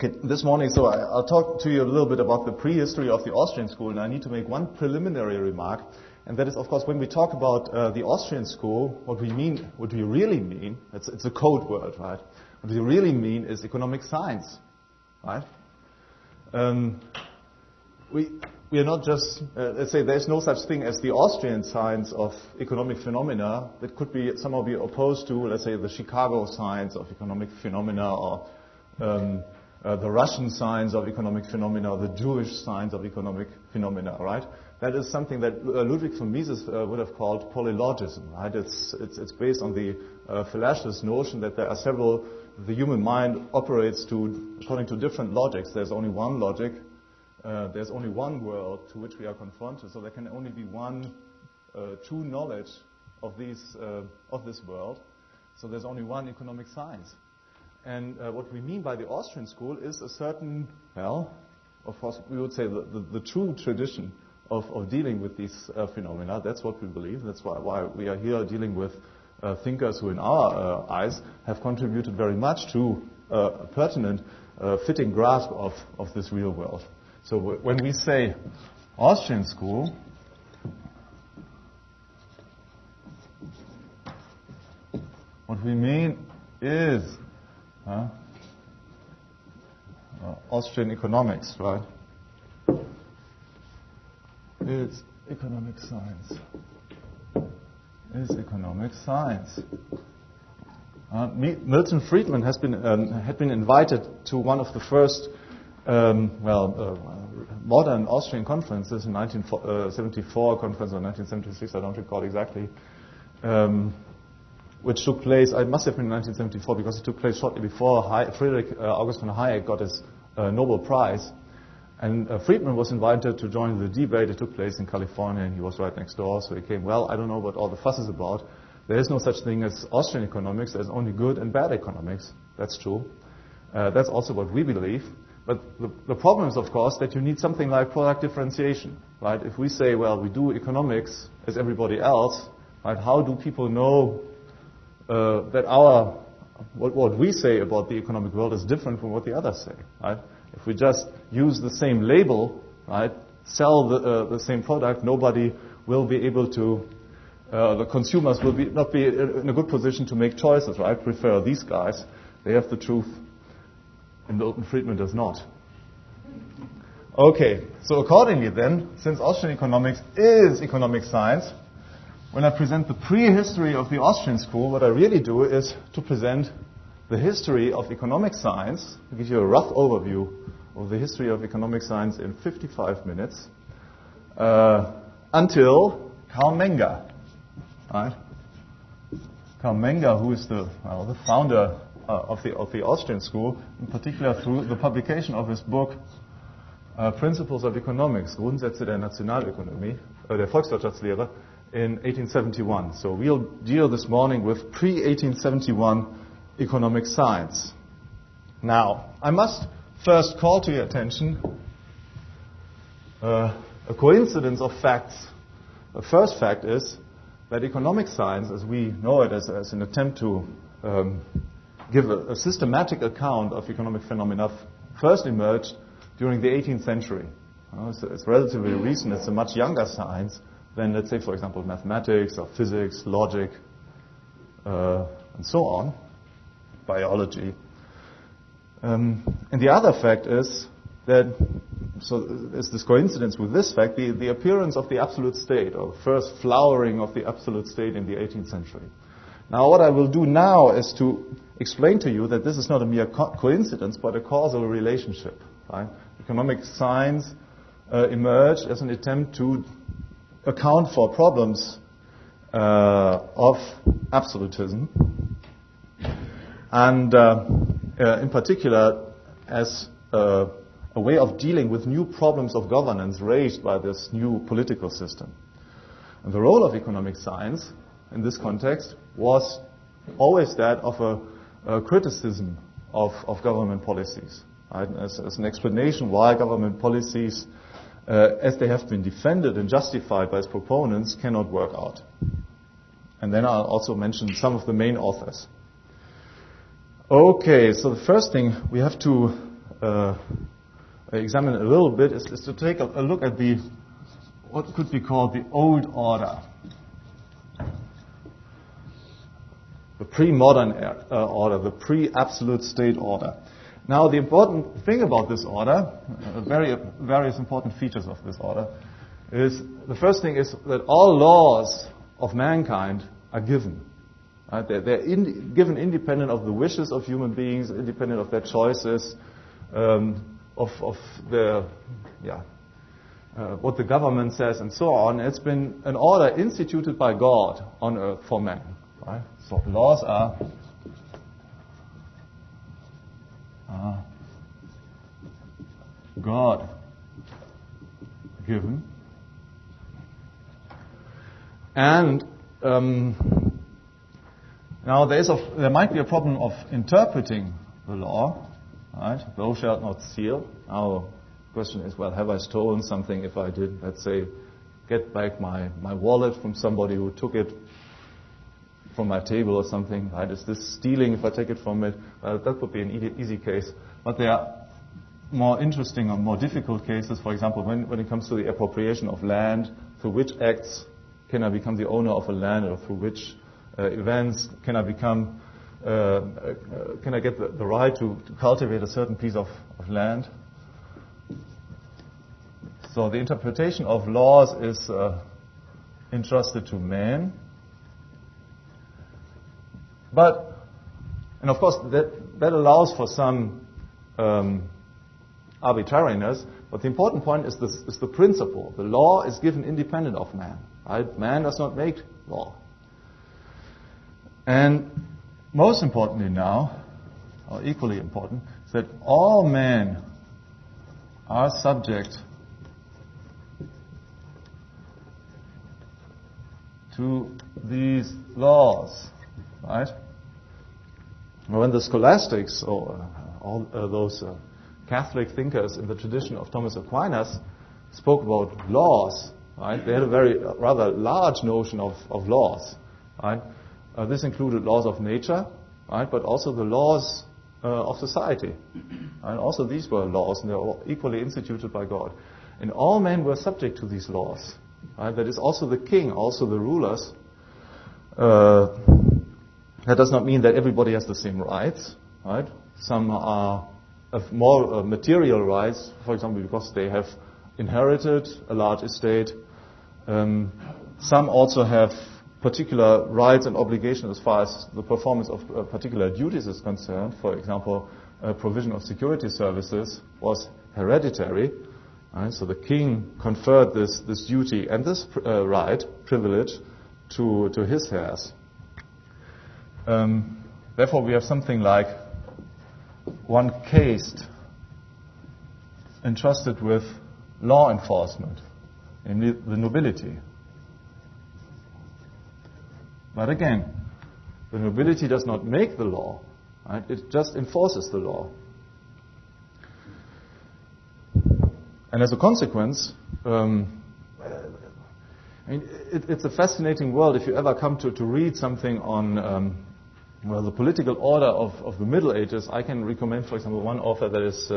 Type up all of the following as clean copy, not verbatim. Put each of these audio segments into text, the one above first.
Okay, this morning, so I'll talk to you a little bit about the prehistory of the Austrian school, and I need to make one preliminary remark, and that is, of course, when we talk about the Austrian school, what we really mean, it's a code word, right? What we really mean is economic science, right? We are not just, let's say, there's no such thing as the Austrian science of economic phenomena that could be somehow be opposed to, let's say, the Chicago science of economic phenomena, or the Russian science of economic phenomena, or the Jewish science of economic phenomena, right? That is something that Ludwig von Mises would have called polyllogism, right? It's based on the fallacious notion that there are several, the human mind operates according to different logics. There's only one logic. There's only one world to which we are confronted, so there can only be one true knowledge of this world. So there's only one economic science. And what we mean by the Austrian school is a certain, well, of course, we would say the true tradition of dealing with these phenomena. That's what we believe. That's why we are here dealing with thinkers who, in our eyes, have contributed very much to a pertinent, fitting grasp of this real world. So when we say Austrian school, what we mean is Austrian economics, right? It's economic science. Is economic science. Milton Friedman had been invited to one of the first modern Austrian conferences in 1974 conference or 1976, I don't recall exactly, which took place, it must have been 1974 because it took place shortly before Friedrich August von Hayek got his Nobel Prize. And Friedman was invited to join the debate. It took place in California and he was right next door, so he came, well, I don't know what all the fuss is about. There is no such thing as Austrian economics, there's only good and bad economics. That's true. That's also what we believe. But the problem is, of course, that you need something like product differentiation, right? If we say, well, we do economics as everybody else, right? How do people know that what we say about the economic world is different from what the others say, right? If we just use the same label, right, sell the same product, nobody will be able to. The consumers will not be in a good position to make choices, right? Prefer these guys; they have the truth. And Milton Friedman does not. Okay, so accordingly then, since Austrian economics is economic science, when I present the prehistory of the Austrian school, what I really do is to present the history of economic science, to give you a rough overview of the history of economic science in 55 minutes, until Carl Menger. Right? Carl Menger, who is the founder of the Austrian school, in particular through the publication of his book Principles of Economics, Grundsätze der Nationalökonomie, der Volkswirtschaftslehre, in 1871. So we'll deal this morning with pre-1871 economic science. Now, I must first call to your attention a coincidence of facts. The first fact is that economic science, as we know it as an attempt to give a systematic account of economic phenomena, first emerged during the 18th century. It's relatively recent. It's a much younger science than, let's say, for example, mathematics or physics, logic, and so on, biology. And the other fact is that, so there's this coincidence with this fact, the appearance of the absolute state, or first flowering of the absolute state in the 18th century. Now, what I will do now is to explain to you that this is not a mere coincidence, but a causal relationship. Right? Economic science emerged as an attempt to account for problems of absolutism, and in particular as a way of dealing with new problems of governance raised by this new political system. And the role of economic science in this context was always that of a criticism of government policies, right? As an explanation why government policies, as they have been defended and justified by its proponents, cannot work out. And then I'll also mention some of the main authors. Okay, so the first thing we have to examine a little bit is to take a look at what could be called the old order, the pre-modern order, the pre-absolute state order. Now, the important thing about this order, various important features of this order, is the first thing is that all laws of mankind are given. Right? They're given independent of the wishes of human beings, independent of their choices, of their, what the government says, and so on. It's been an order instituted by God on earth for man. Right? So laws are God given. And now there might be a problem of interpreting the law, right? Thou shalt not steal. Now the question is, well, have I stolen something? If I did, let's say, get back my wallet from somebody who took it from my table or something, right? Is this stealing if I take it from it? That would be an easy case. But there are more interesting or more difficult cases. For example, when it comes to the appropriation of land, through which acts can I become the owner of a land, or through which events can I become, can I get the right to cultivate a certain piece of land? So the interpretation of laws is entrusted to man. And of course, that allows for some arbitrariness, but the important point is the principle. The law is given independent of man. Right? Man does not make law. And most importantly now, or equally important, is that all men are subject to these laws. Right? When the scholastics, or all those Catholic thinkers in the tradition of Thomas Aquinas, spoke about laws, right? They had a rather large notion of laws. Right? This included laws of nature, right? But also the laws of society. And also these were laws, and they were equally instituted by God. And all men were subject to these laws. Right? That is also the king, also the rulers. That does not mean that everybody has the same rights. Right? Some are of more material rights, for example, because they have inherited a large estate. Some also have particular rights and obligations as far as the performance of particular duties is concerned. For example, provision of security services was hereditary. Right? So the king conferred this duty and this privilege to his heirs. Therefore, we have something like one caste entrusted with law enforcement, namely the nobility. But again, the nobility does not make the law, right? It just enforces the law. And as a consequence, it's a fascinating world. If you ever come to read something on the political order of the Middle Ages, I can recommend, for example, one author that is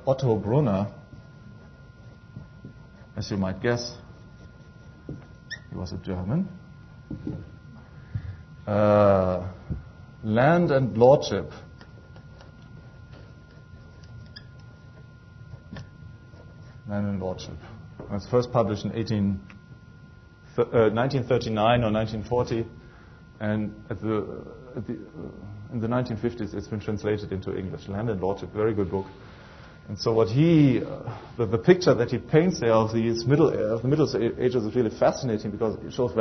Otto Brunner. As you might guess, he was a German. Land and Lordship. Land and Lordship. It was first published in 1939 or 1940, and in the 1950s it's been translated into English. Land and Lordship, very good book. And so what the picture that he paints there of the Middle Ages is really fascinating, because it shows,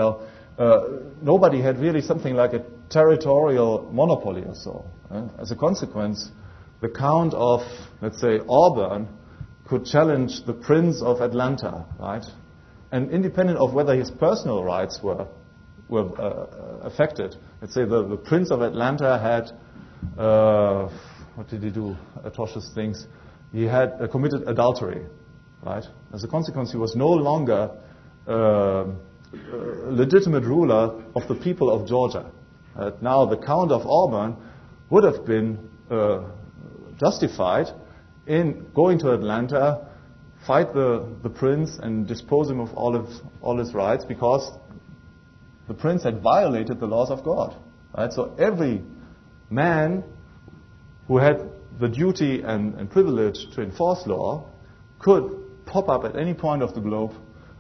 nobody had really something like a territorial monopoly or so. As a consequence, the Count of, let's say, Auburn could challenge the Prince of Atlanta, right? And independent of whether his personal rights were affected. Let's say the Prince of Atlanta had, what did he do? Atrocious things. He had committed adultery, right? As a consequence, he was no longer legitimate ruler of the people of Georgia. Now the Count of Auburn would have been justified in going to Atlanta, fight the prince and dispose him of all his rights, because the prince had violated the laws of God. Right? So every man who had the duty and privilege to enforce law could pop up at any point of the globe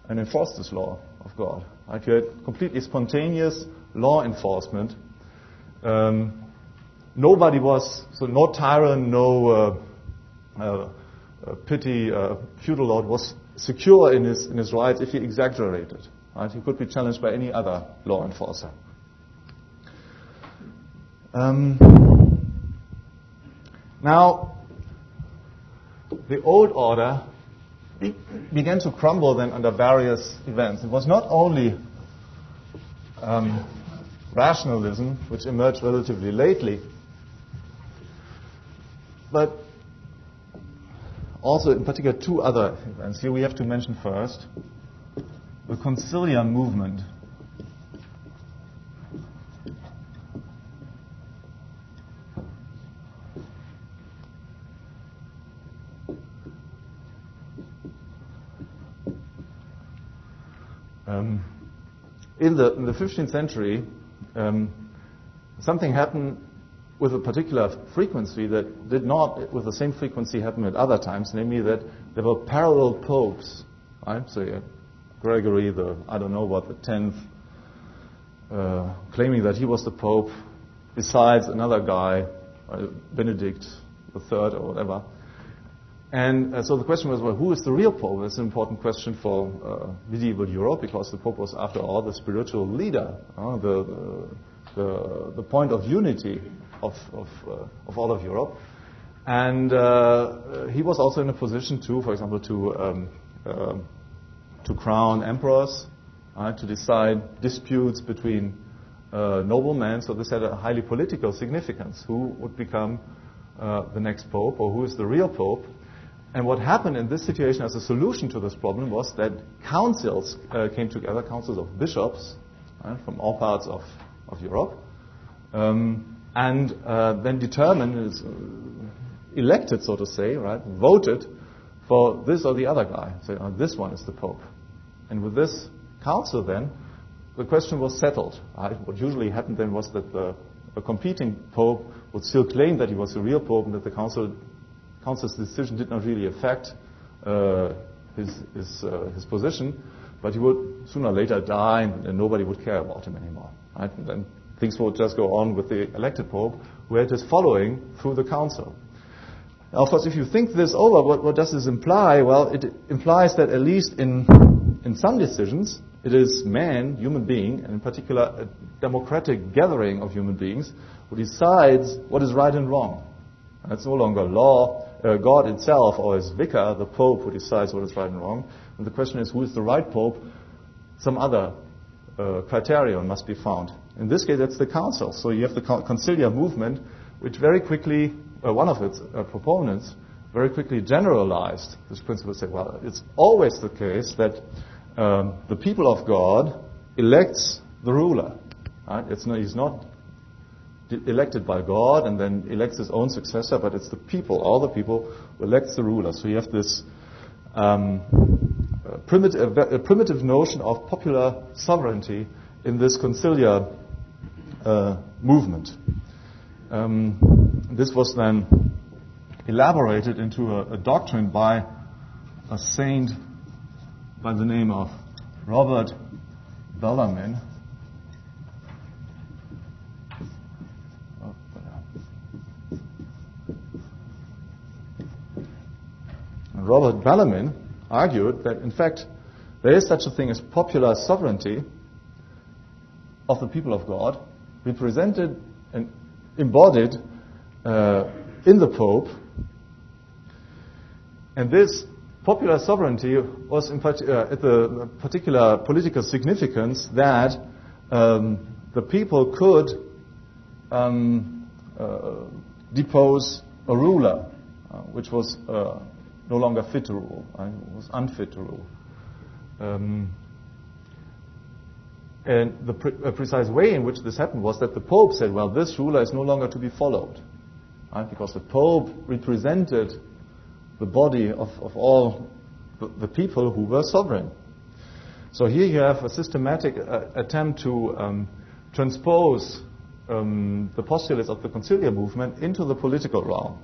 and enforce this law of God. Right? You had completely spontaneous law enforcement. Nobody was, so no tyrant, no petty feudal lord was secure in his rights if he exaggerated. Right? He could be challenged by any other law enforcer. Now, the old order began to crumble then under various events. It was not only rationalism, which emerged relatively lately, but also in particular two other events. Here we have to mention first the conciliar movement. In the 15th century, something happened with a particular frequency that did not, with the same frequency, happen at other times. Namely, that there were parallel popes. Right? So Gregory, the 10th, claiming that he was the pope, besides another guy, Benedict the Third or whatever. And so the question was, well, who is the real pope? That's an important question for medieval Europe, because the pope was, after all, the spiritual leader, the point of unity of all of Europe. And he was also in a position to, for example, to crown emperors, to decide disputes between noblemen. So this had a highly political significance. Who would become the next pope, or who is the real pope? And what happened in this situation as a solution to this problem was that councils came together, councils of bishops from all parts of Europe, and then determined, elected, so to say, right, voted for this or the other guy. Say, this one is the pope. And with this council then, the question was settled. Right? What usually happened then was that the competing pope would still claim that he was the real pope, and that the council's decision did not really affect his position, but he would sooner or later die, and nobody would care about him anymore. Right? And then things would just go on with the elected pope, who had his following through the council. Now, of course, if you think this over, what does this imply? Well, it implies that at least in some decisions, it is man, human being, and in particular a democratic gathering of human beings, who decides what is right and wrong. And it's no longer God itself or his vicar, the Pope, who decides what is right and wrong. And the question is, who is the right Pope? Some other criterion must be found. In this case, it's the council. So you have the conciliar movement, which very quickly, one of its proponents, very quickly generalized this principle. Said, well, it's always the case that the people of God elects the ruler. Right? He's not elected by God and then elects his own successor, but it's the people, all the people, who elects the ruler. So you have this primitive notion of popular sovereignty in this conciliar movement. This was then elaborated into a doctrine by a saint by the name of Robert Bellarmine. Robert Bellarmine argued that, in fact, there is such a thing as popular sovereignty of the people of God, represented and embodied in the Pope. And this popular sovereignty was at the particular political significance that the people could depose a ruler, which was no longer fit to rule, was unfit to rule. And the precise way in which this happened was that the Pope said, well, this ruler is no longer to be followed. right? Because the Pope represented the body of all the people who were sovereign. So here you have a systematic attempt to transpose the postulates of the conciliar movement into the political realm,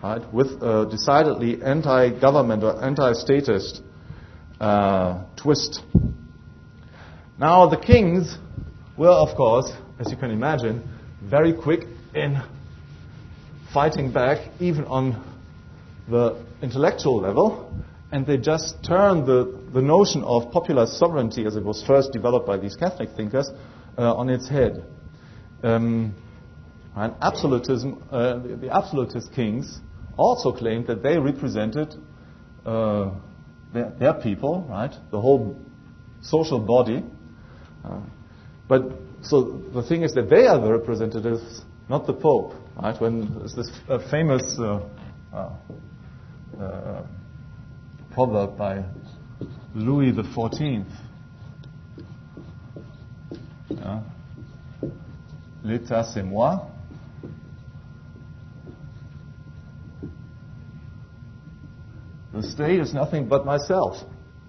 right? With a decidedly anti-government or anti-statist twist. Now the kings were, of course, as you can imagine, very quick in fighting back, even on the intellectual level, and they just turned the notion of popular sovereignty, as it was first developed by these Catholic thinkers, on its head. And absolutism, the absolutist kings also claimed that they represented their people, right? The whole social body. But so the thing is that they are the representatives, not the Pope, right? When there's this famous proverb by Louis XIV. L'État c'est moi. The state is nothing but myself.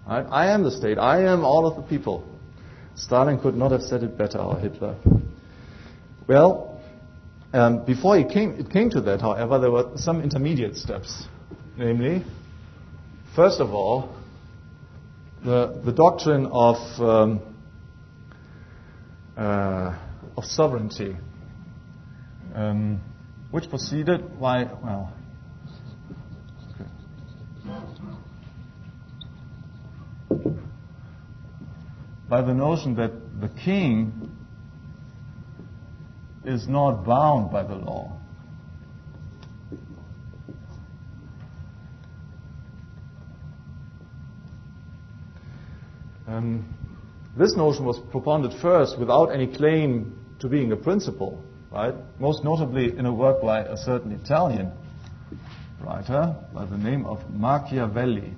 Right? I am the state. I am all of the people. Stalin could not have said it better, or Hitler. Well, before it came to that, however, there were some intermediate steps. Namely, first of all, the doctrine of sovereignty, which proceeded by, by the notion that the king is not bound by the law. This notion was propounded first without any claim to being a principle, right? Most notably in a work by a certain Italian writer by the name of Machiavelli,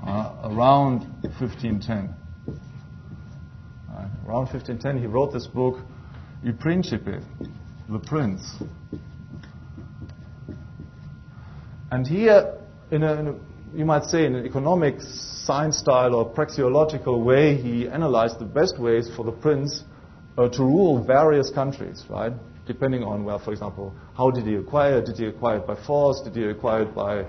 around 1510. Around 1510 he wrote this book, Il Principe, the Prince. And here, you might say in an economic science style or praxeological way, he analyzed the best ways for the prince to rule various countries, right? Depending on, well, for example, how did he acquire it? Did he acquire it by force? Did he acquire it by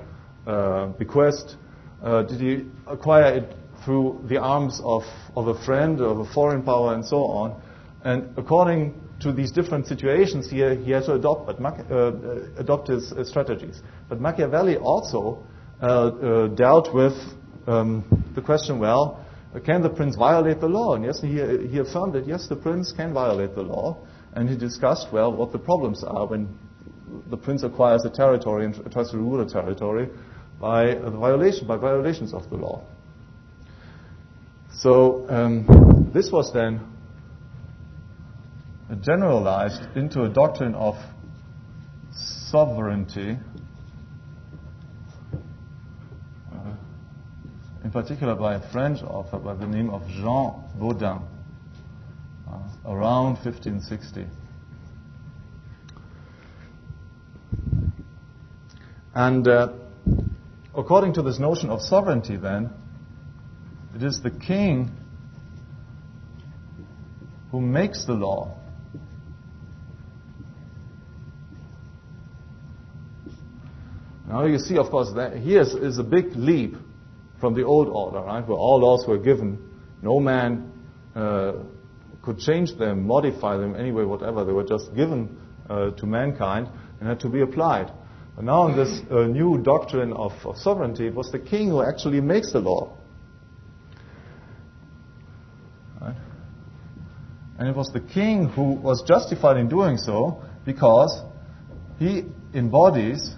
bequest? Did he acquire it through the arms of a friend, of a foreign power, and so on? And according to these different situations, he had to adopt his strategies. But Machiavelli also dealt with the question, well, can the prince violate the law? And yes, he affirmed that, yes, the prince can violate the law. And he discussed, well, what the problems are when the prince acquires a territory and tries to rule a territory by violations of the law. So this was then generalized into a doctrine of sovereignty, in particular by a French author by the name of Jean Bodin, around 1560. And according to this notion of sovereignty, then, it is the king who makes the law. Now you see, of course, that here is a big leap from the old order, right, where all laws were given. No man could change them, modify them anyway, whatever. They were just given to mankind and had to be applied. But now in this new doctrine of sovereignty, it was the king who actually makes the law. Right? And it was the king who was justified in doing so because he embodies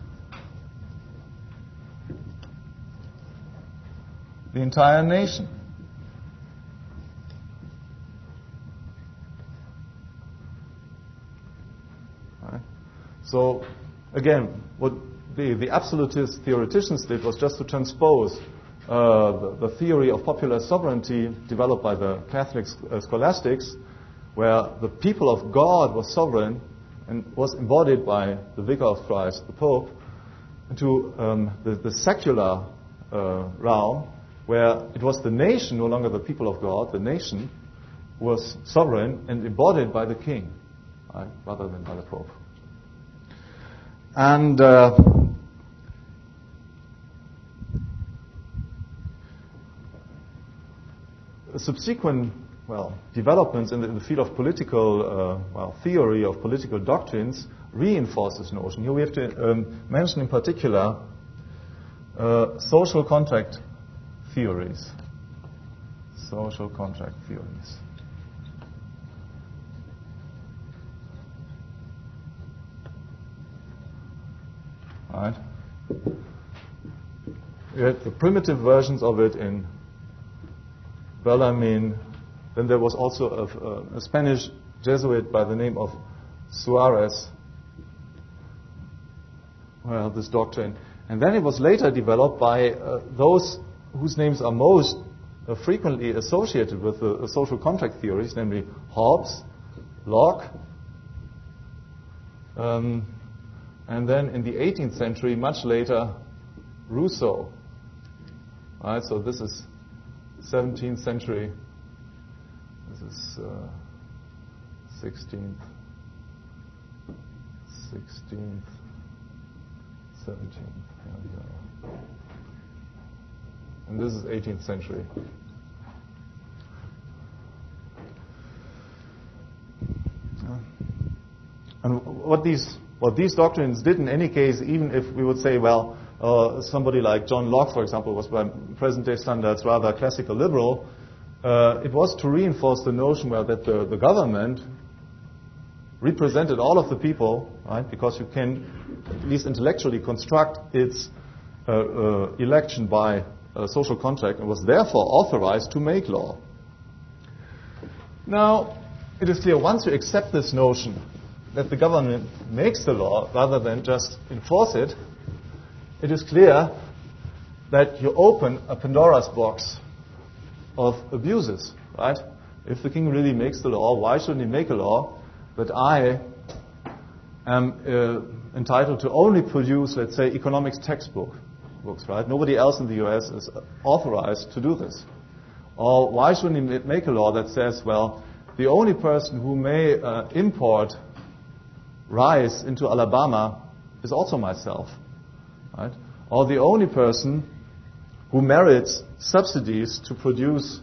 the entire nation. Right? So, again, what the absolutist theoreticians did was just to transpose the theory of popular sovereignty developed by the Catholic scholastics, where the people of God was sovereign, and was embodied by the Vicar of Christ, the Pope, into the secular realm, where it was the nation, no longer the people of God, the nation was sovereign and embodied by the king, right, rather than by the Pope. And subsequent developments in the field of political theory of political doctrines reinforce this notion. Here we have to mention in particular social contract theories. Social contract theories. Right. We had the primitive versions of it in Bellarmine. Then there was also a Spanish Jesuit by the name of Suarez who held this doctrine. And then it was later developed by those whose names are most frequently associated with the social contract theories, namely Hobbes, Locke, and then in the 18th century, much later, Rousseau. Right, so this is 17th century. This is 16th, 17th. There we go. And this is 18th century. And what these doctrines did in any case, even if we would say, somebody like John Locke, for example, was by present-day standards rather classical liberal, it was to reinforce the notion that the government represented all of the people, right? Because you can, at least intellectually, construct its election by a social contract and was therefore authorized to make law. Now, it is clear once you accept this notion that the government makes the law rather than just enforce it, it is clear that you open a Pandora's box of abuses, right? If the king really makes the law, why shouldn't he make a law that I am entitled to only produce, let's say, economics textbooks, right? Nobody else in the US is authorized to do this. Or why shouldn't he make a law that says, the only person who may import rice into Alabama is also myself, right? Or the only person who merits subsidies to produce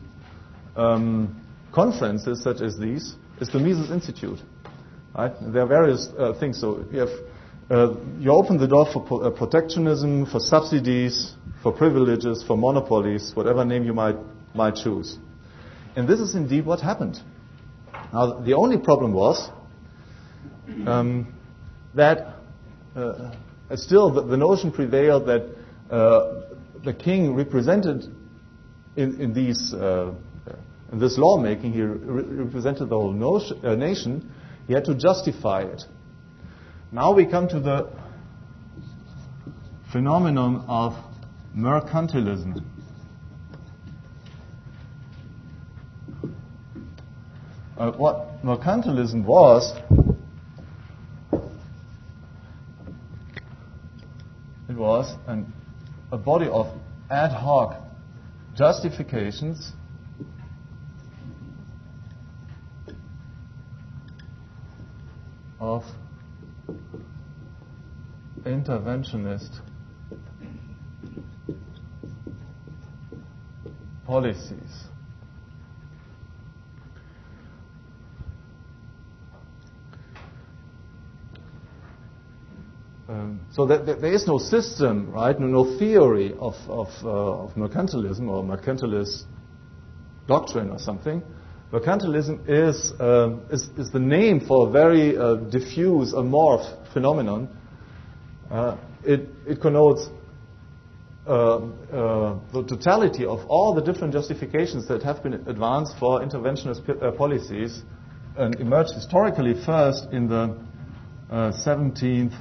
conferences such as these is the Mises Institute, right? There are various things. So you have you open the door for protectionism, for subsidies, for privileges, for monopolies, whatever name you might choose. And this is indeed what happened. Now, the only problem was that still the notion prevailed that the king represented in this lawmaking, he represented the whole nation. He had to justify it. Now we come to the phenomenon of mercantilism. What mercantilism was, it was a body of ad hoc justifications of interventionist policies. So that there is no system, right? No theory of mercantilism or mercantilist doctrine or something. Mercantilism is the name for a very diffuse, amorph phenomenon. It connotes the totality of all the different justifications that have been advanced for interventionist policies and emerged historically first in the 17th,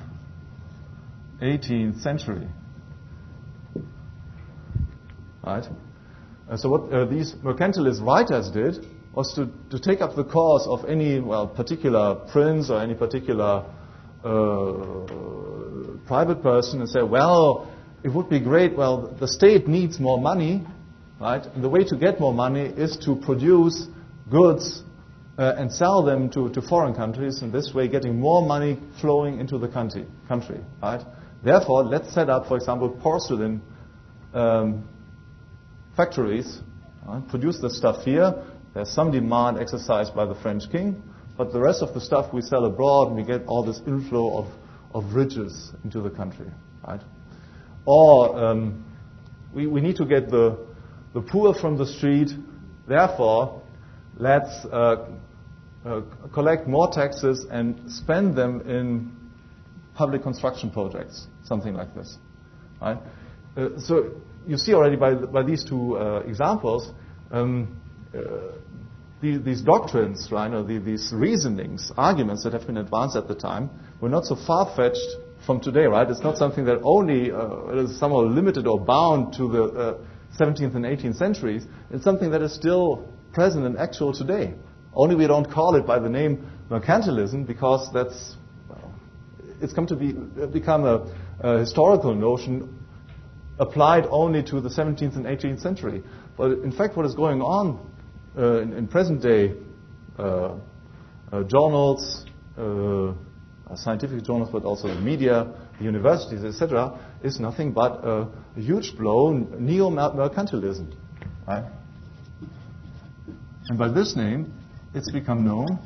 18th century. Right? So what these mercantilist writers did, was to take up the cause of any particular prince or any particular private person and say, well, it would be great, the state needs more money, right? And the way to get more money is to produce goods and sell them to foreign countries, and this way getting more money flowing into the country, right? Therefore, let's set up, for example, porcelain factories, produce the stuff here. There's some demand exercised by the French king, but the rest of the stuff we sell abroad, and we get all this inflow of riches into the country, right? Or we need to get the poor from the street. Therefore, let's collect more taxes and spend them in public construction projects, something like this, right? So you see already by these two examples, these doctrines, right, or these reasonings, arguments that have been advanced at the time, were not so far-fetched from today, right? It's not something that only is somehow limited or bound to the 17th and 18th centuries. It's something that is still present and actual today. Only we don't call it by the name mercantilism, because it's come to become a historical notion applied only to the 17th and 18th century. But in fact, what is going on in present day journals, scientific journals, but also the media, the universities, etc., is nothing but a huge blow, neo-mercantilism. Right? And by this name, it's become known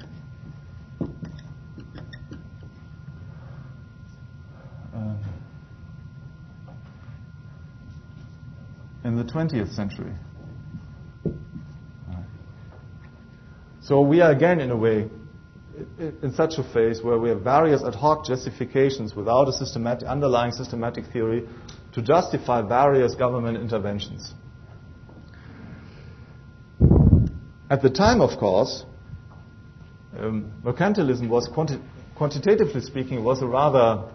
in the 20th century. So we are again, in a way, in such a phase where we have various ad hoc justifications without a underlying systematic theory to justify various government interventions. At the time, of course, mercantilism was, quantitatively speaking, was a rather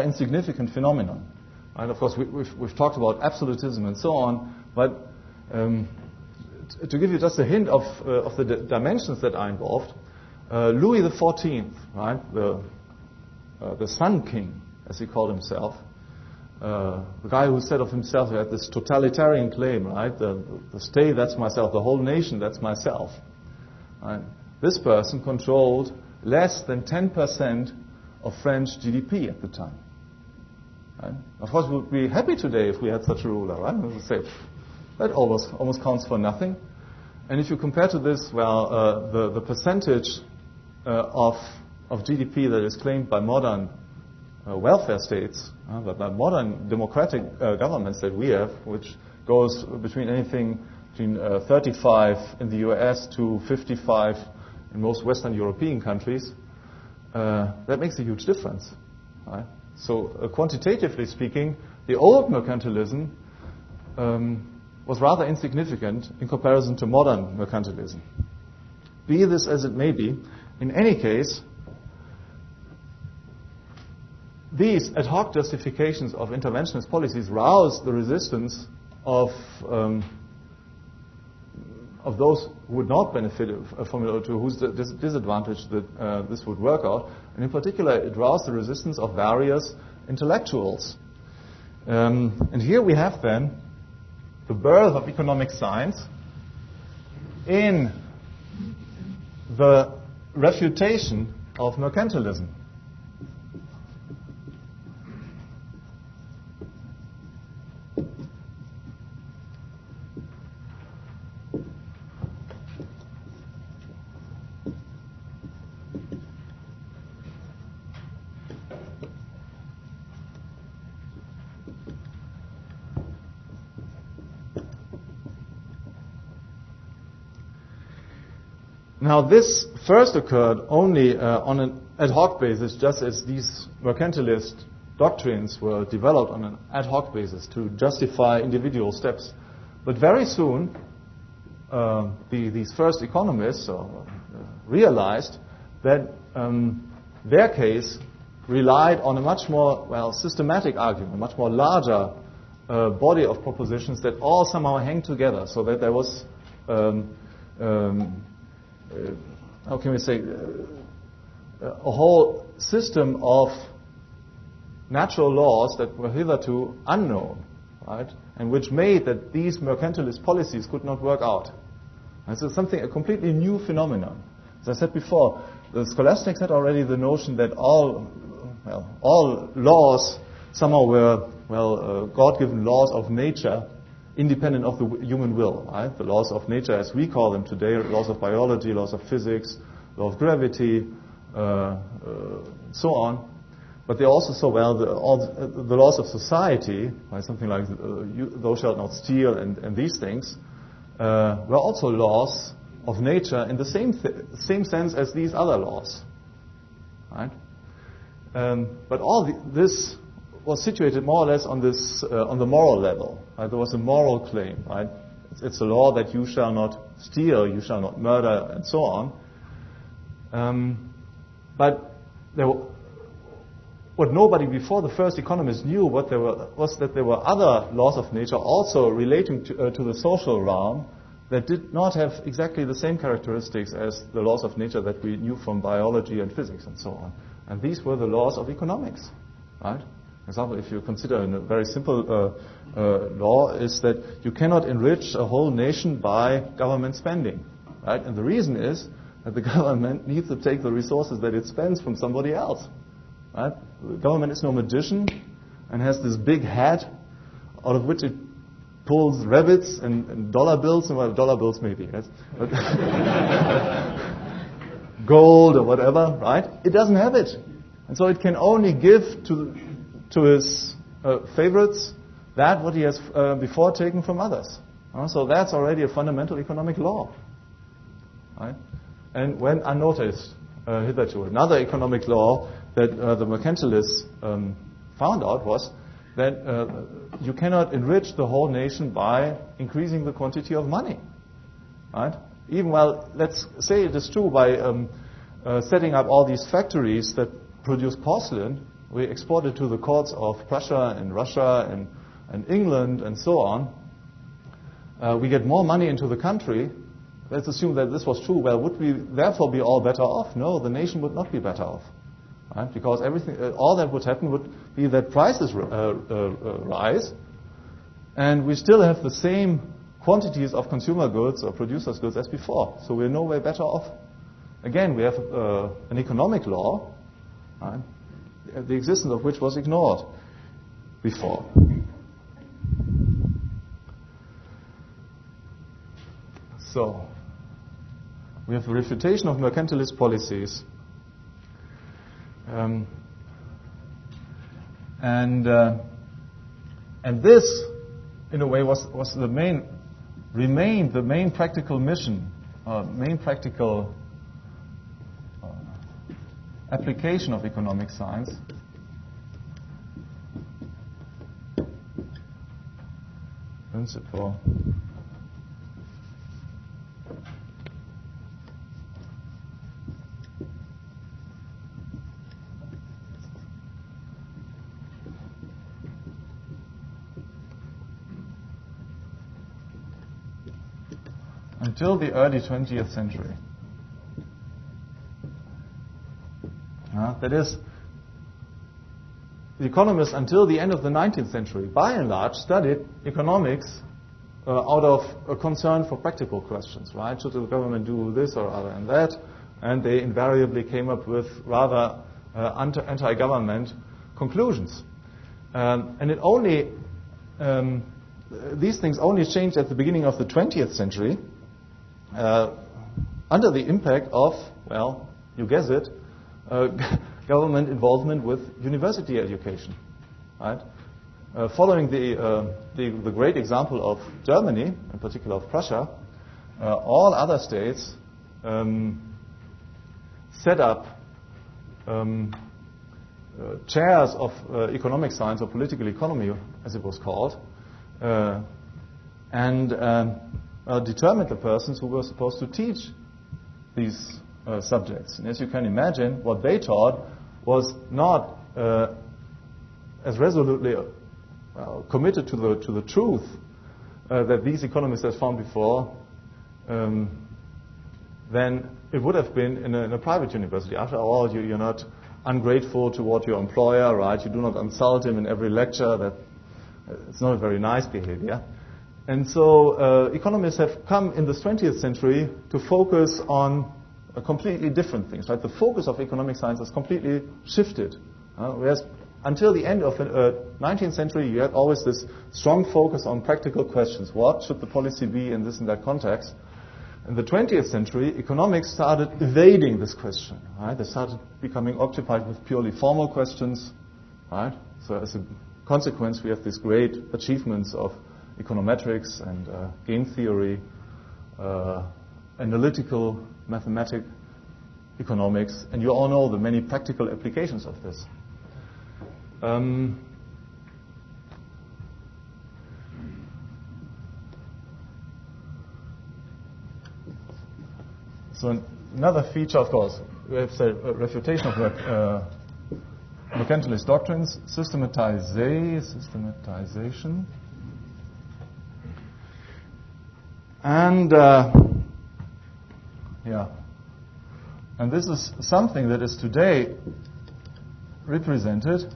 insignificant phenomenon. And of course, we've talked about absolutism and so on, but to give you just a hint of the dimensions that are involved, Louis XIV, right, the Sun King, as he called himself, the guy who said of himself he had this totalitarian claim, right, the state, that's myself, the whole nation, that's myself. Right? This person controlled less than 10% of French GDP at the time. Right? Of course, we would be happy today if we had such a ruler, right? We would say, that almost counts for nothing. And if you compare to this, the percentage of GDP that is claimed by modern welfare states, by modern democratic governments that we have, which goes between anything between 35 in the US to 55 in most Western European countries, that makes a huge difference. Right? So quantitatively speaking, the old mercantilism was rather insignificant in comparison to modern mercantilism. Be this as it may be, in any case, these ad hoc justifications of interventionist policies roused the resistance of those who would not benefit from it, or to whose disadvantage that this would work out. And in particular, it roused the resistance of various intellectuals. And here we have then the birth of economic science in the refutation of mercantilism. Now, this first occurred only on an ad hoc basis, just as these mercantilist doctrines were developed on an ad hoc basis to justify individual steps. But very soon, these first economists realized that their case relied on a much more systematic argument, a much more larger body of propositions that all somehow hang together, so that there was, how can we say, a whole system of natural laws that were hitherto unknown, right, and which made that these mercantilist policies could not work out. And so a completely new phenomenon. As I said before, the scholastics had already the notion that all laws somehow were, God-given laws of nature, independent of the human will, right? The laws of nature as we call them today, laws of biology, laws of physics, law of gravity, so on. But they also saw, the laws of society, right? Something like thou shalt not steal and these things, were also laws of nature in the same sense as these other laws, right? But this was situated more or less on the moral level. Right? There was a moral claim, right? It's a law that you shall not steal, you shall not murder, and so on. But what nobody before the first economists knew was that there were other laws of nature also relating to the social realm that did not have exactly the same characteristics as the laws of nature that we knew from biology and physics and so on. And these were the laws of economics, right? For example, if you consider a very simple law is that you cannot enrich a whole nation by government spending, right? And the reason is that the government needs to take the resources that it spends from somebody else, right? The government is no magician and has this big hat out of which it pulls rabbits and dollar bills, and dollar bills maybe, yes? But gold or whatever, right? It doesn't have it. And so it can only give to his favorites that what he has before taken from others. So that's already a fundamental economic law, right? And when unnoticed hitherto, another economic law that the mercantilists found out was that you cannot enrich the whole nation by increasing the quantity of money, right? Even let's say it is true by setting up all these factories that produce porcelain, we export it to the courts of Prussia and Russia and England and so on. We get more money into the country. Let's assume that this was true. Well, would we therefore be all better off? No, the nation would not be better off, right? Because all that would happen would be that prices rise, and we still have the same quantities of consumer goods or producers' goods as before. So we're no way better off. Again, we have an economic law, right, the existence of which was ignored before. So, we have a refutation of mercantilist policies. And this, in a way, remained the main practical mission, main practical application of economic science. Principle. Until the early 20th century. That is, the economists until the end of the 19th century, by and large, studied economics out of a concern for practical questions, right? Should the government do this or other and that? And they invariably came up with rather anti-government conclusions. And these things only changed at the beginning of the 20th century under the impact of, you guess it, government involvement with university education, right? Following the great example of Germany, in particular of Prussia, all other states set up chairs of economic science or political economy, as it was called, and determined the persons who were supposed to teach these subjects. And as you can imagine, what they taught was not as resolutely committed to the truth that these economists have found before, then it would have been in a private university. After all, you're not ungrateful toward your employer, right? You do not insult him in every lecture. It's not a very nice behavior. And so economists have come in the 20th century to focus on completely different things, right? The focus of economic science has completely shifted. Whereas until the end of the 19th century, you had always this strong focus on practical questions. What should the policy be in this and that context? In the 20th century, economics started evading this question, right? They started becoming occupied with purely formal questions, right? So as a consequence, we have these great achievements of econometrics and game theory, analytical mathematics, economics, and you all know the many practical applications of this. So another feature, of course, we have the refutation of mercantilist doctrines, systematization. And and this is something that is today represented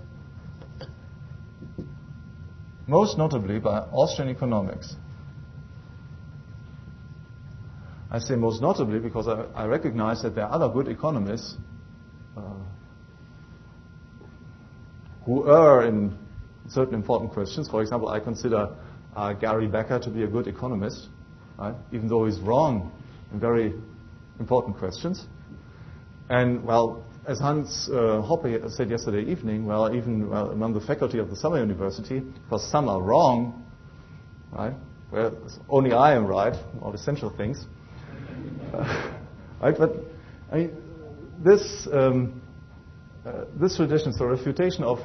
most notably by Austrian economics. I say most notably because I recognize that there are other good economists who err in certain important questions. For example, I consider Gary Becker to be a good economist, right? Even though he's wrong in very important questions. And, well, as Hans Hoppe said yesterday evening, even among the faculty of the Summer University, because some are wrong, right? Well, only I am right, all essential things. Right? But I mean, this tradition, so refutation of,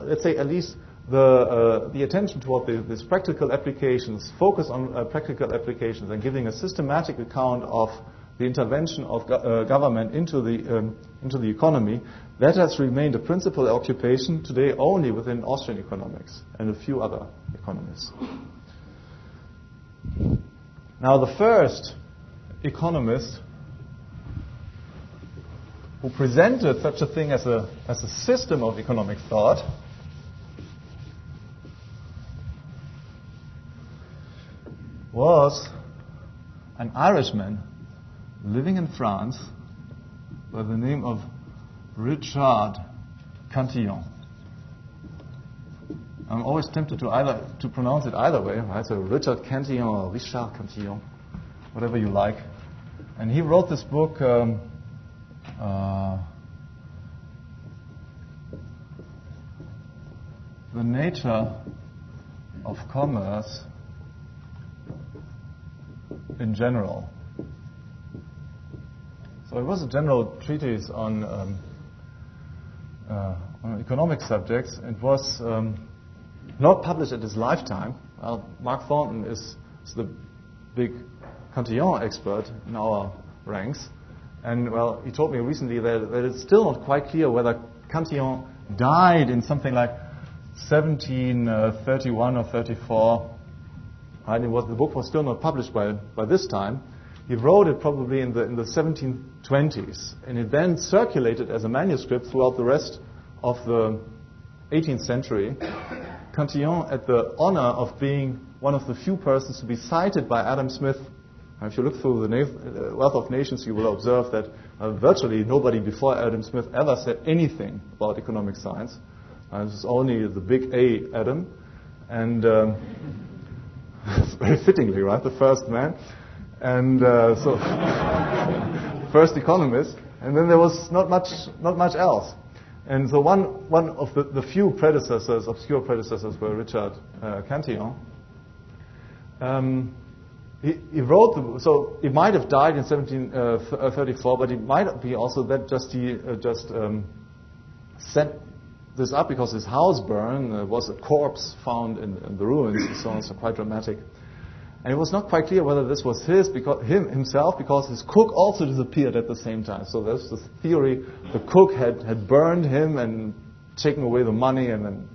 let's say, at least the attention toward these practical applications, focus on practical applications, and giving a systematic account of the intervention of government into the economy, that has remained a principal occupation today only within Austrian economics and a few other economists. Now, the first economist who presented such a thing as a system of economic thought was an Irishman living in France by the name of Richard Cantillon. I'm always tempted to pronounce it either way, right? So Richard Cantillon or Richard Cantillon, whatever you like. And he wrote this book, The Nature of Commerce in General. So it was a general treatise on economic subjects. It was not published at his lifetime. Well, Mark Thornton is the big Cantillon expert in our ranks. And, well, he told me recently that it's still not quite clear whether Cantillon died in something like 1731 or 34. Right? The book was still not published by this time. He wrote it probably in the 1720s, and it then circulated as a manuscript throughout the rest of the 18th century. Cantillon had the honor of being one of the few persons to be cited by Adam Smith. If you look through the Wealth of Nations, you will observe that virtually nobody before Adam Smith ever said anything about economic science. This is only the big A, Adam, and very fittingly, right, the first man. And so, first economist, and then there was not much else. And so one of the few predecessors, obscure predecessors, were Richard Cantillon. He wrote, so it might have died in 1734, but it might be also that he set this up because his house burned. There was a corpse found in the ruins, and so on, so quite dramatic. And it was not quite clear whether this was himself, because his cook also disappeared at the same time. So there's this theory the cook had burned him and taken away the money and then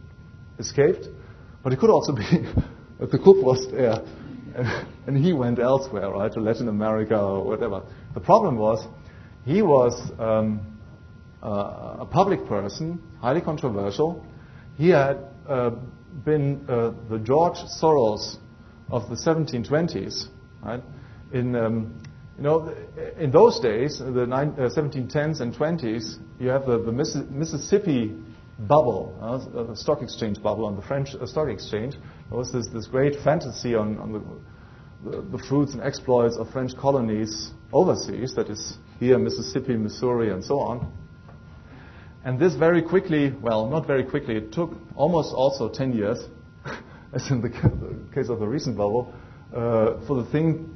escaped. But it could also be that the cook was there and he went elsewhere, right, to Latin America or whatever. The problem was he was a public person, highly controversial. He had been the George Soros of the 1720s, right? In those days, the 1710s and 20s, you have the Mississippi bubble, the stock exchange bubble on the French stock exchange. There was this great fantasy on the fruits and exploits of French colonies overseas, that is here, Mississippi, Missouri, and so on. And this very quickly, well, not very quickly, it took almost also 10 years, as in the case of the recent bubble, for the thing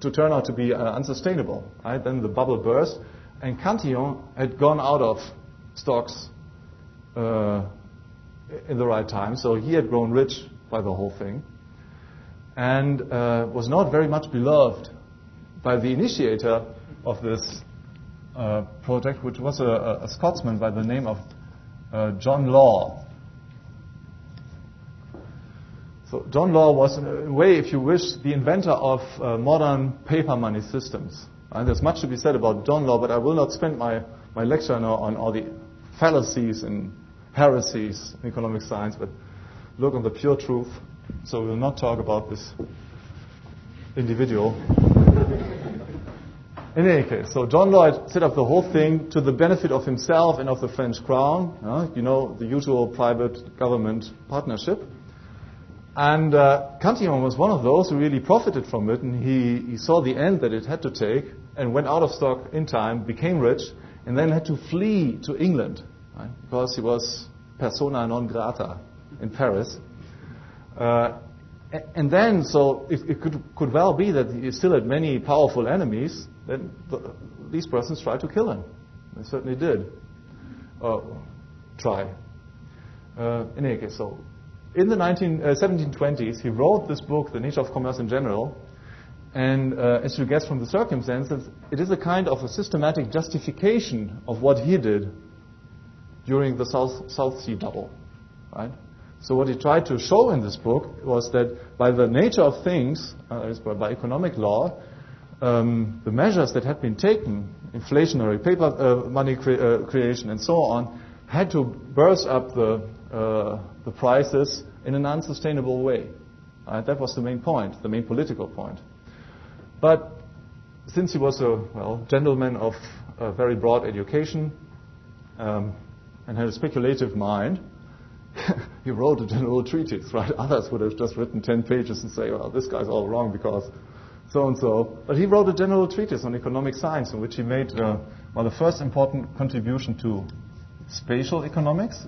to turn out to be unsustainable. Right? Then the bubble burst, and Cantillon had gone out of stocks in the right time, so he had grown rich by the whole thing, and was not very much beloved by the initiator of this project, which was a Scotsman by the name of John Law. So John Law was, in a way, if you wish, the inventor of modern paper money systems. And there's much to be said about John Law, but I will not spend my lecture now on all the fallacies and heresies in economic science, but look on the pure truth. So we will not talk about this individual. In any case, so John Law had set up the whole thing to the benefit of himself and of the French crown, the usual private-government partnership. And Cantillon was one of those who really profited from it, and he saw the end that it had to take, and went out of stock in time, became rich, and then had to flee to England, right, because he was persona non grata in Paris. And then, so it could well be that he still had many powerful enemies. Then these persons tried to kill him. They certainly did try. In any case, so in the 1720s, he wrote this book, The Nature of Commerce in General, and as you guess from the circumstances, it is a kind of a systematic justification of what he did during the South Sea bubble, right? So what he tried to show in this book was that by the nature of things, by economic law, the measures that had been taken, inflationary paper money creation and so on, had to burst up the prices in an unsustainable way. That was the main point, the main political point. But since he was a gentleman of a very broad education and had a speculative mind, he wrote a general treatise, right? Others would have just written 10 pages and say, well, this guy's all wrong because so-and-so. But he wrote a general treatise on economic science in which he made the first important contribution to spatial economics.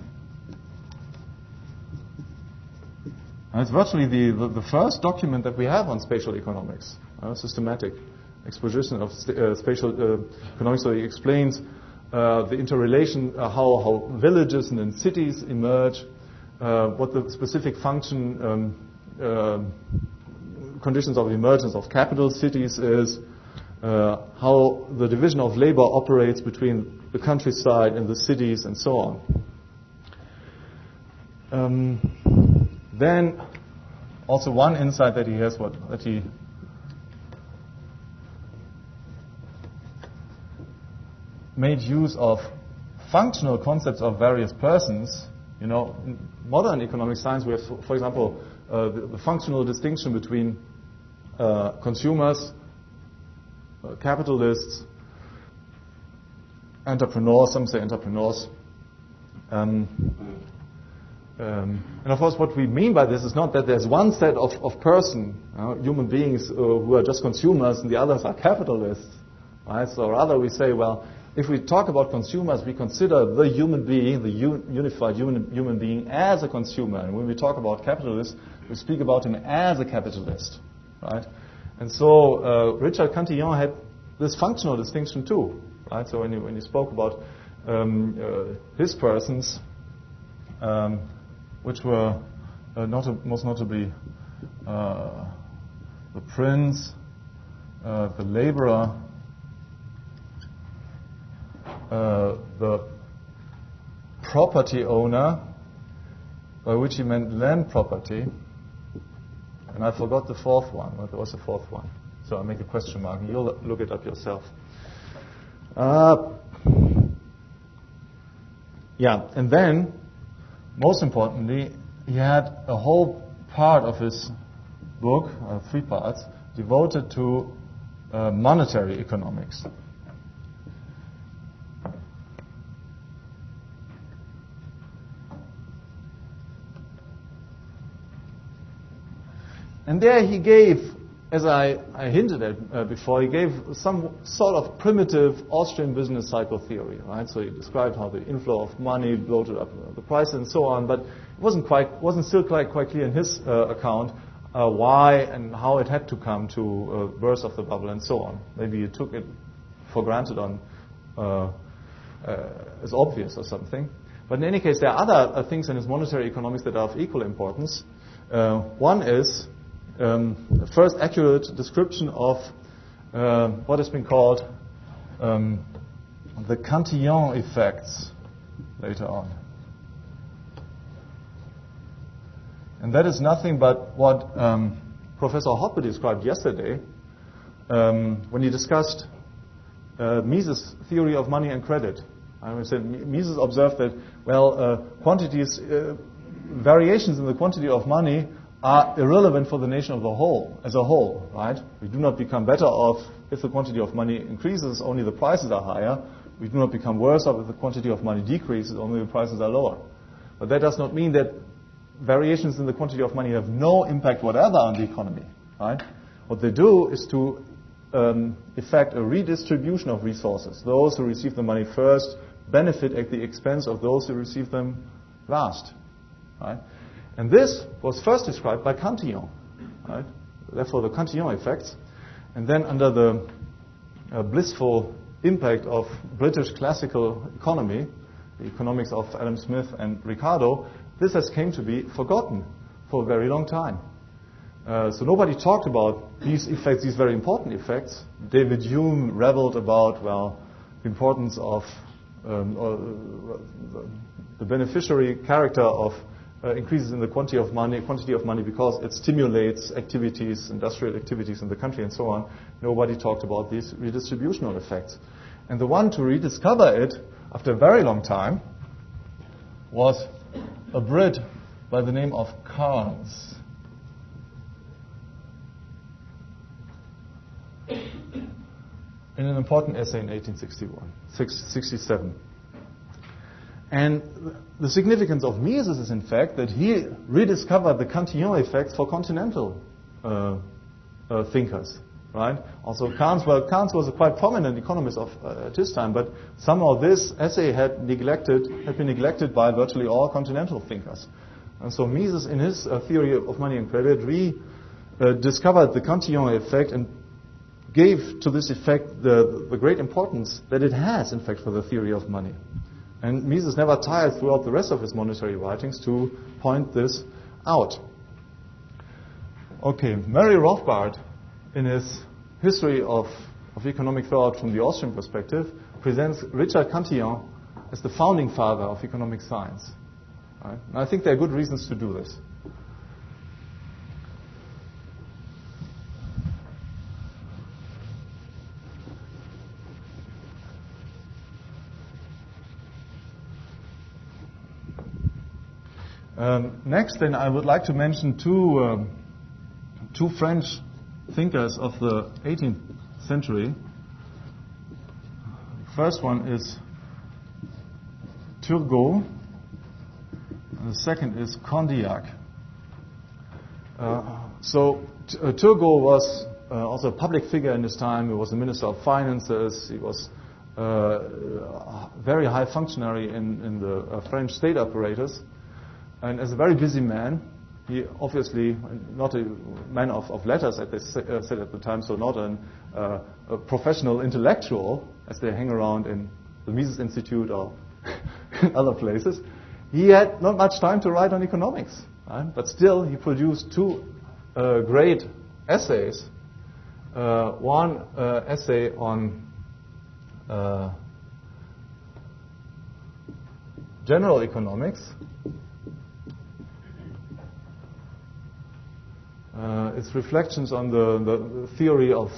And it's virtually the first document that we have on spatial economics, systematic exposition of spatial economics. So he explains the interrelation, how villages and then cities emerge, what the specific function, conditions of emergence of capital cities is, how the division of labor operates between the countryside and the cities, and so on. Then, also one insight that he has, that he made use of functional concepts of various persons. In modern economic science, we have, for example, the functional distinction between consumers, capitalists, entrepreneurs, some say entrepreneurs. And of course, what we mean by this is not that there's one set of human beings who are just consumers and the others are capitalists. Right? So rather we say, well, if we talk about consumers, we consider the human being, the unified human being, as a consumer. And when we talk about capitalists, we speak about him as a capitalist. Right? And so Richard Cantillon had this functional distinction too. Right? So when he spoke about his persons, which were most notably the prince, the laborer, the property owner, by which he meant land property. And I forgot the fourth one. What was the fourth one? So I'll make a question mark, and you'll look it up yourself. And then, most importantly, he had a whole part of his book, 3 parts, devoted to monetary economics. And there he gave, as I hinted at before, he gave some sort of primitive Austrian business cycle theory, right? So he described how the inflow of money bloated up the prices and so on, but it wasn't still quite clear in his account why and how it had to come to burst of the bubble and so on. Maybe you took it for granted as obvious or something. But in any case, there are other things in his monetary economics that are of equal importance. One is first accurate description of what has been called the Cantillon effects later on. And that is nothing but what Professor Rothbard described yesterday when he discussed Mises' theory of money and credit. I said Mises observed that, quantities, variations in the quantity of money are irrelevant for the nation as a whole, right? We do not become better off if the quantity of money increases, only the prices are higher. We do not become worse off if the quantity of money decreases, only the prices are lower. But that does not mean that variations in the quantity of money have no impact whatever on the economy, right? What they do is to effect a redistribution of resources. Those who receive the money first benefit at the expense of those who receive them last, right? And this was first described by Cantillon, right? Therefore, the Cantillon effects. And then under the blissful impact of British classical economy, the economics of Adam Smith and Ricardo, this has came to be forgotten for a very long time. So nobody talked about these effects, these very important effects. David Hume reveled about, the importance of the beneficiary character of increases in the quantity of money because it stimulates activities, industrial activities in the country and so on. Nobody talked about these redistributional effects. And the one to rediscover it after a very long time was a Brit by the name of Carnes. In an important essay in 1867. And the significance of Mises is, in fact, that he rediscovered the Cantillon effects for continental thinkers, right? Also, Carnes was a quite prominent economist at his time, but somehow this essay had been neglected by virtually all continental thinkers. And so Mises, in his theory of money and credit, rediscovered the Cantillon effect and gave to this effect the great importance that it has, in fact, for the theory of money. And Mises never tired throughout the rest of his monetary writings to point this out. Okay, Murray Rothbard, in his history of economic thought from the Austrian perspective, presents Richard Cantillon as the founding father of economic science. Right? And I think there are good reasons to do this. Next, then, I would like to mention two French thinkers of the 18th century. First one is Turgot, and the second is Condillac. Turgot was also a public figure in his time. He was the Minister of Finances. He was a very high functionary in the French state apparatus. And as a very busy man, he obviously not a man of letters, as they said at the time, so not a professional intellectual, as they hang around in the Mises Institute or other places. He had not much time to write on economics, right? But still he produced two great essays. One essay on general economics, It's reflections on the theory of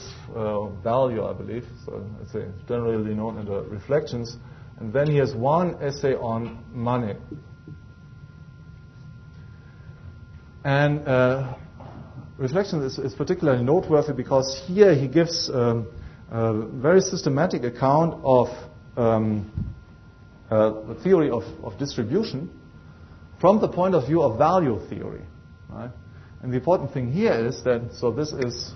value, I believe. So it's generally known as the reflections. And then he has one essay on money. And reflections is particularly noteworthy because here he gives a very systematic account of the theory of distribution from the point of view of value theory. Right? And the important thing here is that, so this is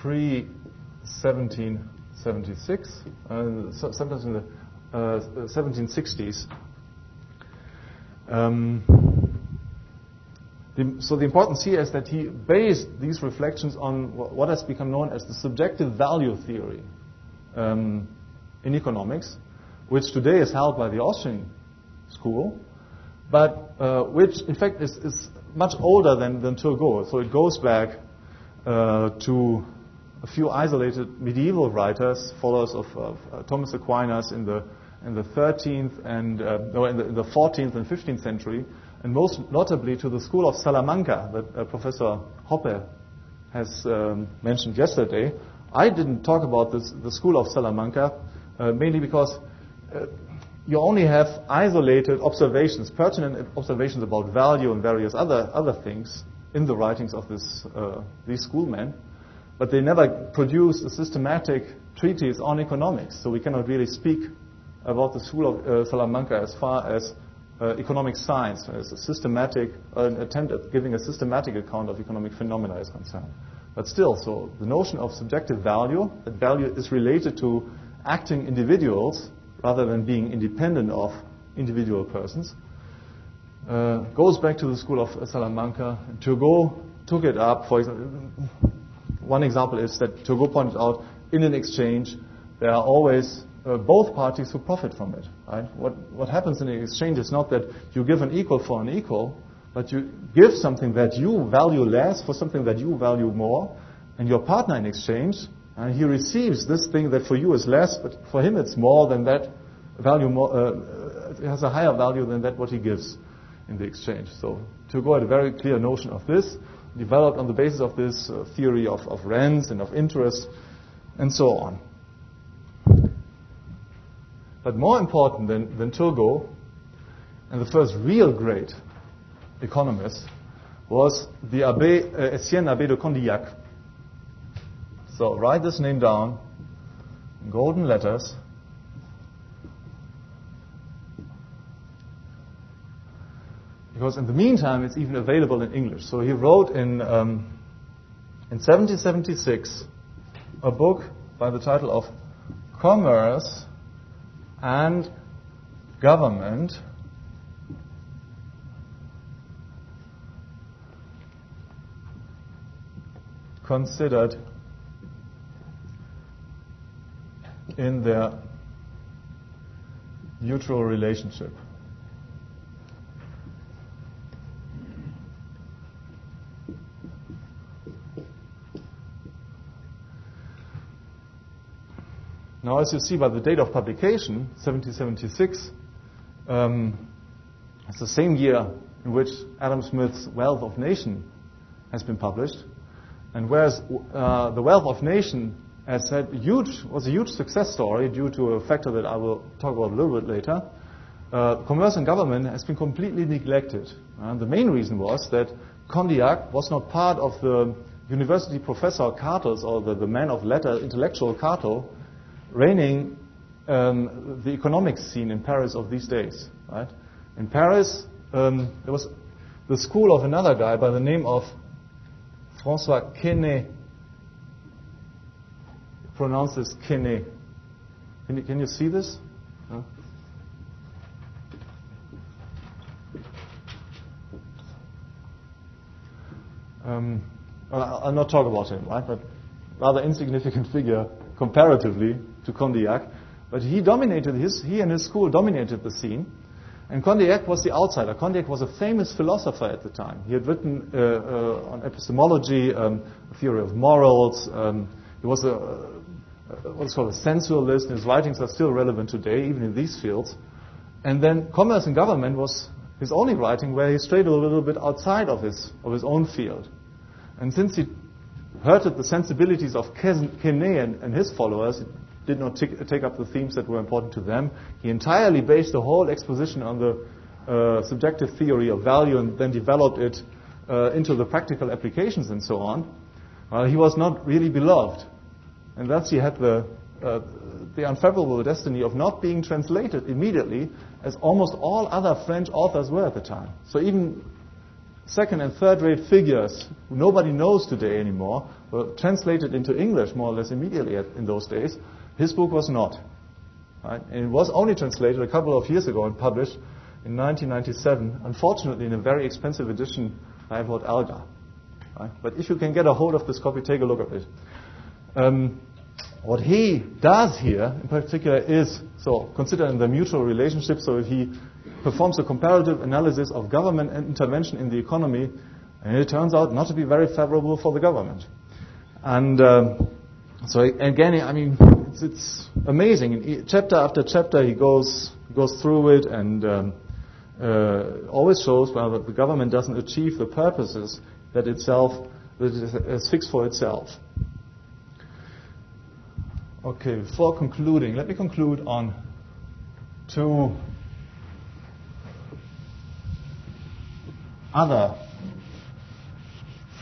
pre-1776, sometimes in the 1760s. So the importance here is that he based these reflections on what has become known as the subjective value theory in economics, which today is held by the Austrian School, but which in fact is much older than Turgot. So it goes back to a few isolated medieval writers, followers of Thomas Aquinas in the 13th and in the 14th and 15th century, and most notably to the School of Salamanca that Professor Hoppe has mentioned yesterday. I didn't talk about the School of Salamanca mainly because you only have isolated observations, pertinent observations about value and various other things in the writings of these schoolmen, but they never produced a systematic treatise on economics. So we cannot really speak about the School of Salamanca as far as economic science, as a systematic, an attempt at giving a systematic account of economic phenomena is concerned. But still, so the notion of subjective value, that value is related to acting individuals rather than being independent of individual persons, goes back to the School of Salamanca. Turgot took it up. For example, one example is that Turgot pointed out in an exchange there are always both parties who profit from it. Right? What happens in an exchange is not that you give an equal for an equal, but you give something that you value less for something that you value more, and your partner in exchange, and he receives this thing that for you is less, but for him it's more than that value. It has a higher value than that what he gives in the exchange. So Turgot had a very clear notion of this, developed on the basis of this theory of rents and of interest, and so on. But more important than Turgot, and the first real great economist, was the Etienne Abbé de Condillac. So write this name down in golden letters. Because in the meantime it's even available in English. So he wrote in 1776 a book by the title of Commerce and Government considered in their mutual relationship. Now, as you see by the date of publication, 1776, it's the same year in which Adam Smith's Wealth of Nations has been published. And whereas the Wealth of Nations was a huge success story due to a factor that I will talk about a little bit later, Commerce and Government has been completely neglected. And the main reason was that Condillac was not part of the university professor Cato's, or the man of letters, intellectual Cato, reigning the economics scene in Paris of these days. Right? In Paris, there was the school of another guy by the name of François Quesnay. Pronounce this Quesnay. Can you see this? Huh? I'll not talk about him, right? But rather insignificant figure comparatively to Condillac. But he and his school dominated the scene. And Condillac was the outsider. Condillac was a famous philosopher at the time. He had written on epistemology, a theory of morals. He was what's called a sensualist. His writings are still relevant today, even in these fields. And then Commerce and Government was his only writing where he strayed a little bit outside of his own field. And since he hurted the sensibilities of Quesnay and his followers, did not take up the themes that were important to them, he entirely based the whole exposition on the subjective theory of value and then developed it into the practical applications and so on. He was not really beloved. And thus he had the unfavorable destiny of not being translated immediately, as almost all other French authors were at the time. So even second and third rate figures who nobody knows today anymore were translated into English more or less immediately in those days. His book was not. Right? And it was only translated a couple of years ago and published in 1997, unfortunately in a very expensive edition by Edward Algar. Right? But if you can get a hold of this copy, take a look at it. What he does here, in particular, is, so considering the mutual relationship, so he performs a comparative analysis of government and intervention in the economy, and it turns out not to be very favorable for the government. And so again, I mean, it's amazing. In chapter after chapter, he goes through it and always shows that the government doesn't achieve the purposes that it has fixed for itself. Okay, before concluding, let me conclude on two other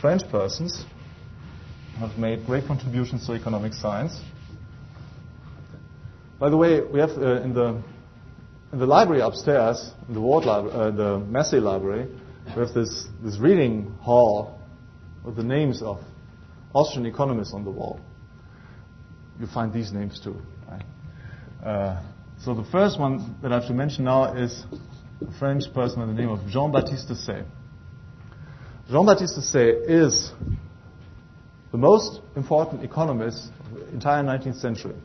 French persons who have made great contributions to economic science. By the way, we have in the library upstairs, in the the Massey library, we have this reading hall with the names of Austrian economists on the wall. You find these names too. Right? So the first one that I have to mention now is a French person by the name of Jean-Baptiste Say. Jean-Baptiste Say is the most important economist of the entire 19th century.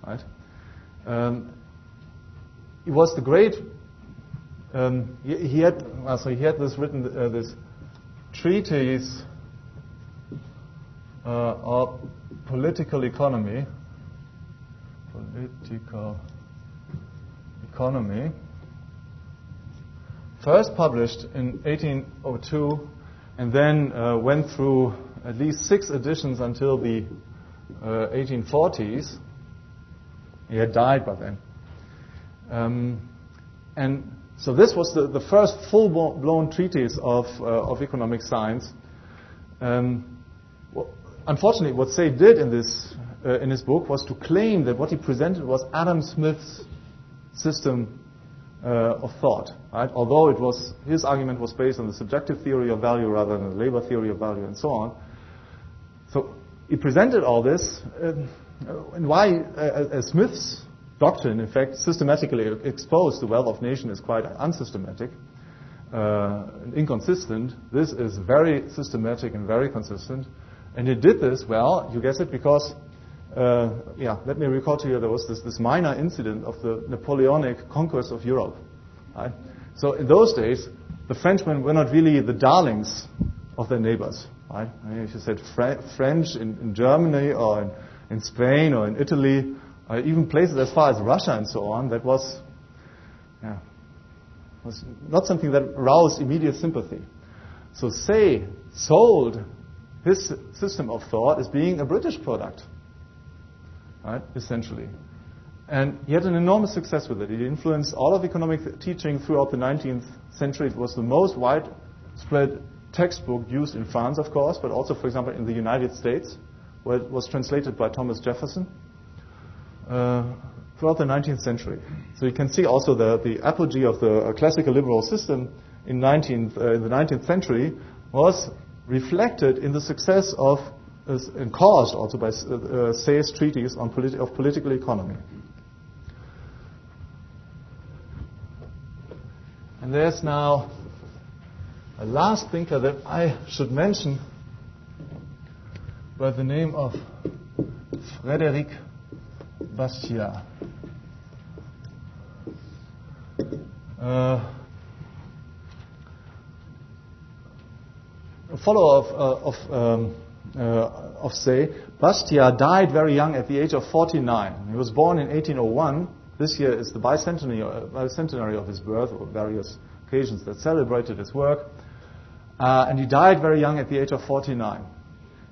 Right? He was the great. He had this written this treatise of political economy. First published in 1802, and then went through at least 6 editions until the 1840s. He had died by then. And so this was the first full-blown treatise of economic science. Unfortunately, what Say did in his book was to claim that what he presented was Adam Smith's system of thought. Right? Although his argument was based on the subjective theory of value rather than the labor theory of value and so on. So he presented all this, and why Smith's doctrine, in fact, systematically exposed the wealth of nation is quite unsystematic and inconsistent. This is very systematic and very consistent. And he did this, well, you guess it, because, let me recall to you, there was this minor incident of the Napoleonic conquest of Europe. Right? So in those days, the Frenchmen were not really the darlings of their neighbors. Right? I mean, if you said French in Germany or in Spain or in Italy, or even places as far as Russia and so on, that was not something that aroused immediate sympathy. So Say sold his system of thought as being a British product, right, essentially. And he had an enormous success with it. He influenced all of economic teaching throughout the 19th century. It was the most widespread textbook used in France, of course, but also, for example, in the United States, where it was translated by Thomas Jefferson throughout the 19th century. So you can see also the apogee of the classical liberal system in the 19th century was reflected in the success of, and caused also by Say's treatise on political economy. And there's now a last thinker that I should mention by the name of Frédéric Bastiat. A follower of Say, Bastiat died very young at the age of 49. He was born in 1801. This year is the bicentenary of his birth, or various occasions that celebrated his work. And he died very young at the age of 49.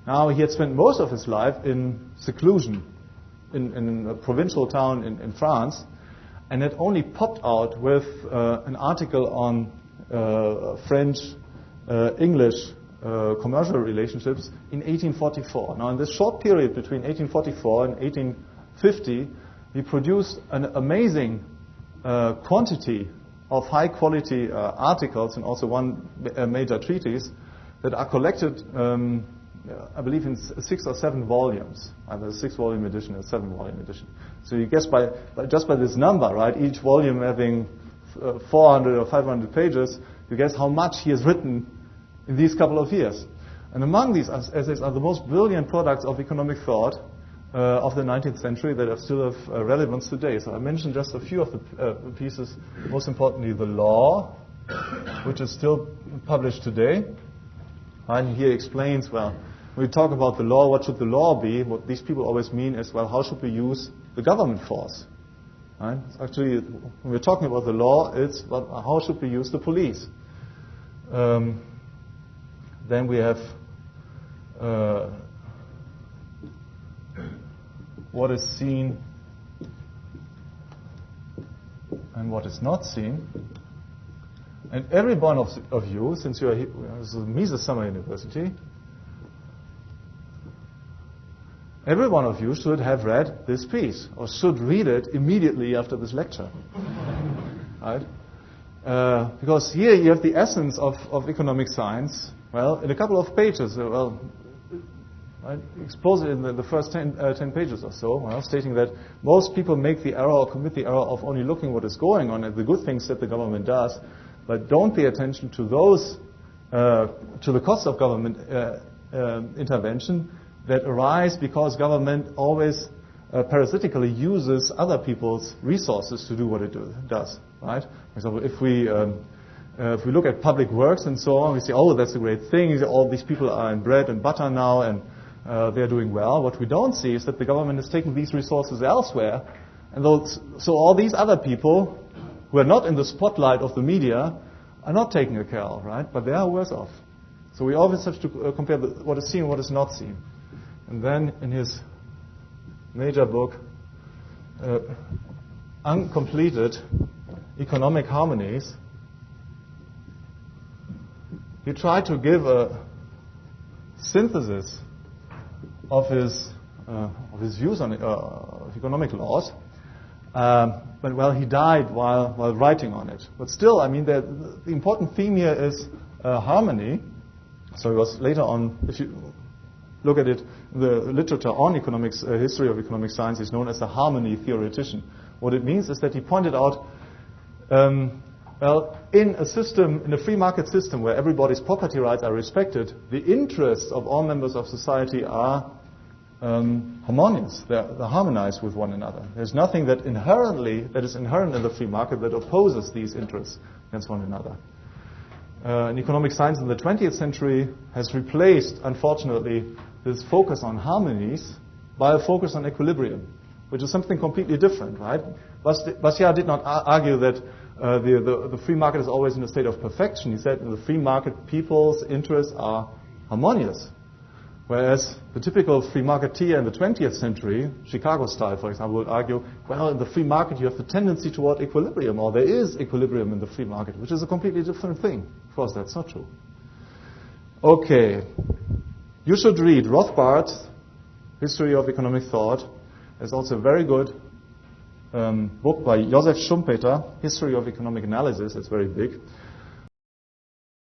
Now, he had spent most of his life in seclusion in a provincial town in France, and had only popped out with an article on French-English commercial relationships in 1844. Now, in this short period between 1844 and 1850, he produced an amazing quantity of high-quality articles, and also one major treatise that are collected, I believe, in 6 or 7 volumes, either a 6-volume edition or a 7-volume edition. So you guess just by this number, right, each volume having 400 or 500 pages, you guess how much he has written in these couple of years. And among these essays are the most brilliant products of economic thought of the 19th century that are still of relevance today. So I mentioned just a few of the pieces. Most importantly, The Law, which is still published today. And here explains, well, when we talk about the law, what should the law be? What these people always mean is, well, how should we use the government force? Right? Actually, when we're talking about the law, it's, well, how should we use the police? Then we have what is seen and what is not seen. And every one of you, since you are here, this is Mises Summer University, every one of you should have read this piece, or should read it immediately after this lecture. Right? Because here you have the essence of economic science, well, in a couple of pages. I expose it in the first 10 pages or so, well, stating that most people make the error or commit the error of only looking what is going on and the good things that the government does, but don't pay attention to those, to the costs of government intervention that arise because government always parasitically uses other people's resources to do what it does. Right? For example, if we look at public works and so on, we say, oh, that's a great thing. All these people are in bread and butter now, and they're doing well. What we don't see is that the government is taking these resources elsewhere, and so all these other people who are not in the spotlight of the media are not taken care of, right? But they are worse off. So we always have to compare what is seen and what is not seen. And then in his major book, Uncompleted Economic Harmonies, he tried to give a synthesis of his views on economic laws. But well, he died while writing on it. But still, I mean, the important theme here is harmony. So he was later on, if you look at it, the literature on economics, history of economic science is known as the harmony theoretician. What it means is that he pointed out, well, in a system, in a free market system where everybody's property rights are respected, the interests of all members of society are harmonious. They're harmonized with one another. There's nothing that is inherent in the free market that opposes these interests against one another. And economic science in the 20th century has replaced, unfortunately, this focus on harmonies by a focus on equilibrium, which is something completely different, right? Bastiat did not argue that the free market is always in a state of perfection. He said in the free market, people's interests are harmonious. Whereas the typical free marketeer in the 20th century, Chicago style, for example, would argue, well, in the free market you have the tendency toward equilibrium, or there is equilibrium in the free market, which is a completely different thing. Of course, that's not true. Okay. You should read Rothbard's History of Economic Thought. There's also a very good book by Josef Schumpeter, History of Economic Analysis. It's very big.